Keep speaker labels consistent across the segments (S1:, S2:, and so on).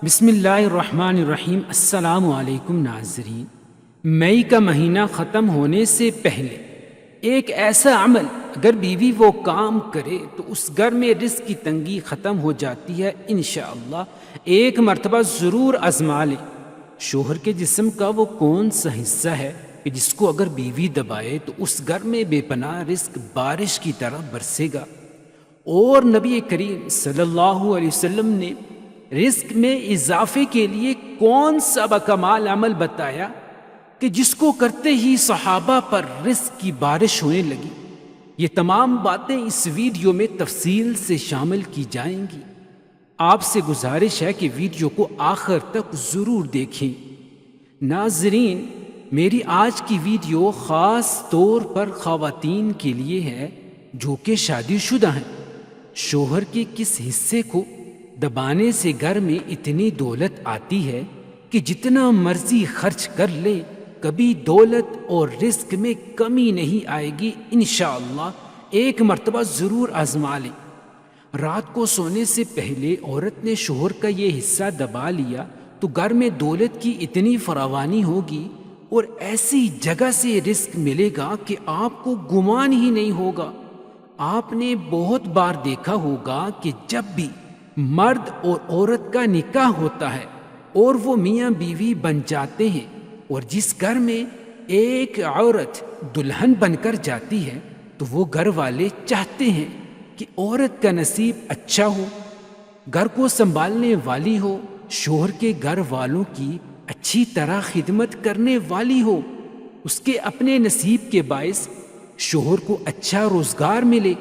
S1: بسم اللہ الرحمن الرحیم۔ السلام علیکم ناظرین۔ مئی کا مہینہ ختم ہونے سے پہلے ایک ایسا عمل اگر بیوی وہ کام کرے تو اس گھر میں رزق کی تنگی ختم ہو جاتی ہے انشاءاللہ۔ ایک مرتبہ ضرور آزما لیں۔ شوہر کے جسم کا وہ کون سا حصہ ہے کہ جس کو اگر بیوی دبائے تو اس گھر میں بے پناہ رزق بارش کی طرح برسے گا؟ اور نبی کریم صلی اللہ علیہ وسلم نے رزق میں اضافے کے لیے کون سا بکمال عمل بتایا کہ جس کو کرتے ہی صحابہ پر رزق کی بارش ہونے لگی؟ یہ تمام باتیں اس ویڈیو میں تفصیل سے شامل کی جائیں گی۔ آپ سے گزارش ہے کہ ویڈیو کو آخر تک ضرور دیکھیں۔ ناظرین، میری آج کی ویڈیو خاص طور پر خواتین کے لیے ہے جو کہ شادی شدہ ہیں۔ شوہر کے کس حصے کو دبانے سے گھر میں اتنی دولت آتی ہے کہ جتنا مرضی خرچ کر لے کبھی دولت اور رزق میں کمی نہیں آئے گی انشاءاللہ۔ ایک مرتبہ ضرور آزما لیں۔ رات کو سونے سے پہلے عورت نے شوہر کا یہ حصہ دبا لیا تو گھر میں دولت کی اتنی فراوانی ہوگی اور ایسی جگہ سے رزق ملے گا کہ آپ کو گمان ہی نہیں ہوگا۔ آپ نے بہت بار دیکھا ہوگا کہ جب بھی مرد اور عورت کا نکاح ہوتا ہے اور وہ میاں بیوی بن جاتے ہیں اور جس گھر میں ایک عورت دلہن بن کر جاتی ہے تو وہ گھر والے چاہتے ہیں کہ عورت کا نصیب اچھا ہو، گھر کو سنبھالنے والی ہو، شوہر کے گھر والوں کی اچھی طرح خدمت کرنے والی ہو، اس کے اپنے نصیب کے باعث شوہر کو اچھا روزگار ملے۔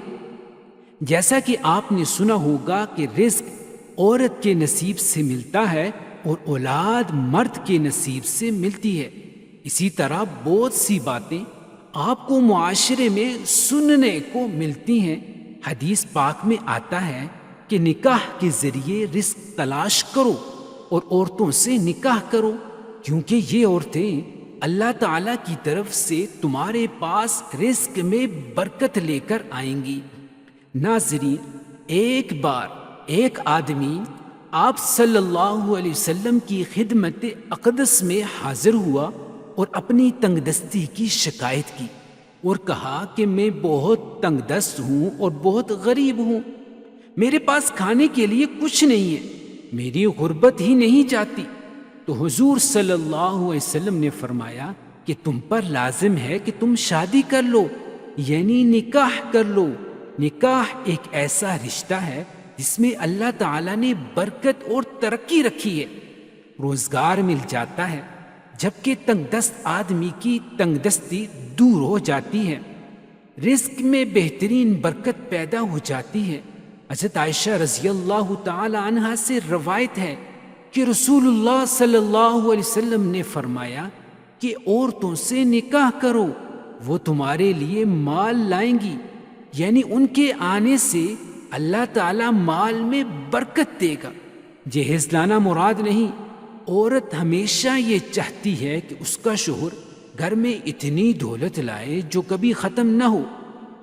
S1: جیسا کہ آپ نے سنا ہوگا کہ رزق عورت کے نصیب سے ملتا ہے اور اولاد مرد کے نصیب سے ملتی ہے۔ اسی طرح بہت سی باتیں آپ کو معاشرے میں سننے کو ملتی ہیں۔ حدیث پاک میں آتا ہے کہ نکاح کے ذریعے رزق تلاش کرو اور عورتوں سے نکاح کرو، کیونکہ یہ عورتیں اللہ تعالیٰ کی طرف سے تمہارے پاس رزق میں برکت لے کر آئیں گی۔ ناظرین، ایک بار ایک آدمی آپ صلی اللہ علیہ وسلم کی خدمت اقدس میں حاضر ہوا اور اپنی تنگ دستی کی شکایت کی اور کہا کہ میں بہت تنگ دست ہوں اور بہت غریب ہوں، میرے پاس کھانے کے لیے کچھ نہیں ہے، میری غربت ہی نہیں جاتی۔ تو حضور صلی اللہ علیہ وسلم نے فرمایا کہ تم پر لازم ہے کہ تم شادی کر لو، یعنی نکاح کر لو۔ نکاح ایک ایسا رشتہ ہے جس میں اللہ تعالیٰ نے برکت اور ترقی رکھی ہے، روزگار مل جاتا ہے، جبکہ تنگ دست آدمی کی تنگ دستی دور ہو جاتی ہے، رزق میں بہترین برکت پیدا ہو جاتی ہے۔ حضرت عائشہ رضی اللہ تعالی عنہا سے روایت ہے کہ رسول اللہ صلی اللہ علیہ وسلم نے فرمایا کہ عورتوں سے نکاح کرو، وہ تمہارے لیے مال لائیں گی، یعنی ان کے آنے سے اللہ تعالیٰ مال میں برکت دے گا۔ جہیز لانا مراد نہیں، عورت ہمیشہ یہ چاہتی ہے کہ اس کا شوہر گھر میں اتنی دولت لائے جو کبھی ختم نہ ہو،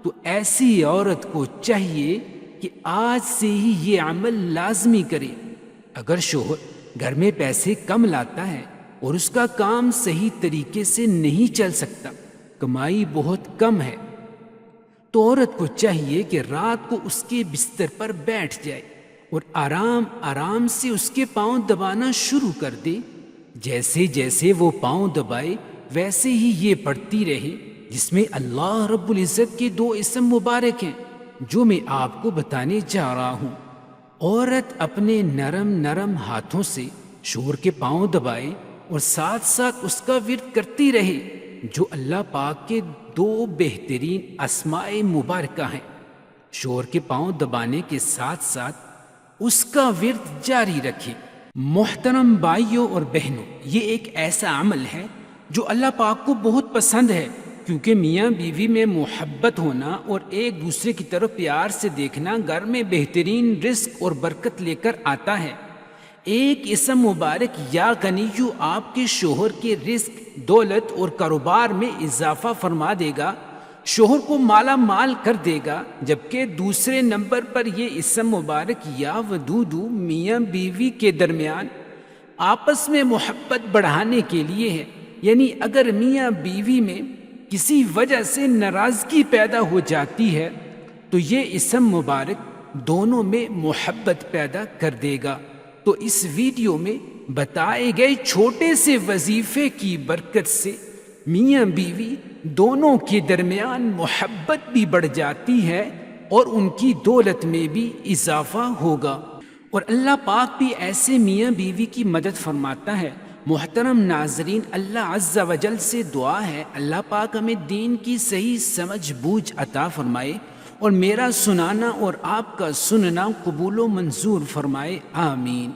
S1: تو ایسی عورت کو چاہیے کہ آج سے ہی یہ عمل لازمی کرے۔ اگر شوہر گھر میں پیسے کم لاتا ہے اور اس کا کام صحیح طریقے سے نہیں چل سکتا، کمائی بہت کم ہے، تو عورت کو چاہیے کہ رات کو اس کے بستر پر بیٹھ جائے اور آرام آرام سے اس کے پاؤں دبانا شروع کر دے۔ جیسے جیسے وہ پاؤں دبائے ویسے ہی یہ پڑھتی رہے، جس میں اللہ رب العزت کے 2 اسم مبارک ہیں جو میں آپ کو بتانے جا رہا ہوں۔ عورت اپنے نرم نرم ہاتھوں سے شوہر کے پاؤں دبائے اور ساتھ ساتھ اس کا ورد کرتی رہے، جو اللہ پاک کے 2 بہترین اسماء مبارکہ ہیں۔ شوہر کے پاؤں دبانے کے ساتھ ساتھ اس کا ورد جاری رکھیں۔ محترم بھائیوں اور بہنوں، یہ ایک ایسا عمل ہے جو اللہ پاک کو بہت پسند ہے، کیونکہ میاں بیوی میں محبت ہونا اور ایک دوسرے کی طرف پیار سے دیکھنا گھر میں بہترین رزق اور برکت لے کر آتا ہے۔ ایک اسم مبارک یا غنیو آپ کے شوہر کے رزق، دولت اور کاروبار میں اضافہ فرما دے گا، شوہر کو مالا مال کر دے گا، جبکہ دوسرے نمبر پر یہ اسم مبارک یا ودودو میاں بیوی کے درمیان آپس میں محبت بڑھانے کے لیے ہے، یعنی اگر میاں بیوی میں کسی وجہ سے ناراضگی پیدا ہو جاتی ہے تو یہ اسم مبارک دونوں میں محبت پیدا کر دے گا۔ تو اس ویڈیو میں بتائے گئے چھوٹے سے وظیفے کی برکت سے میاں بیوی دونوں کے درمیان محبت بھی بڑھ جاتی ہے اور ان کی دولت میں بھی اضافہ ہوگا، اور اللہ پاک بھی ایسے میاں بیوی کی مدد فرماتا ہے۔ محترم ناظرین، اللہ عز و جل سے دعا ہے اللہ پاک ہمیں دین کی صحیح سمجھ بوجھ عطا فرمائے اور میرا سنانا اور آپ کا سننا قبول و منظور فرمائے، آمین۔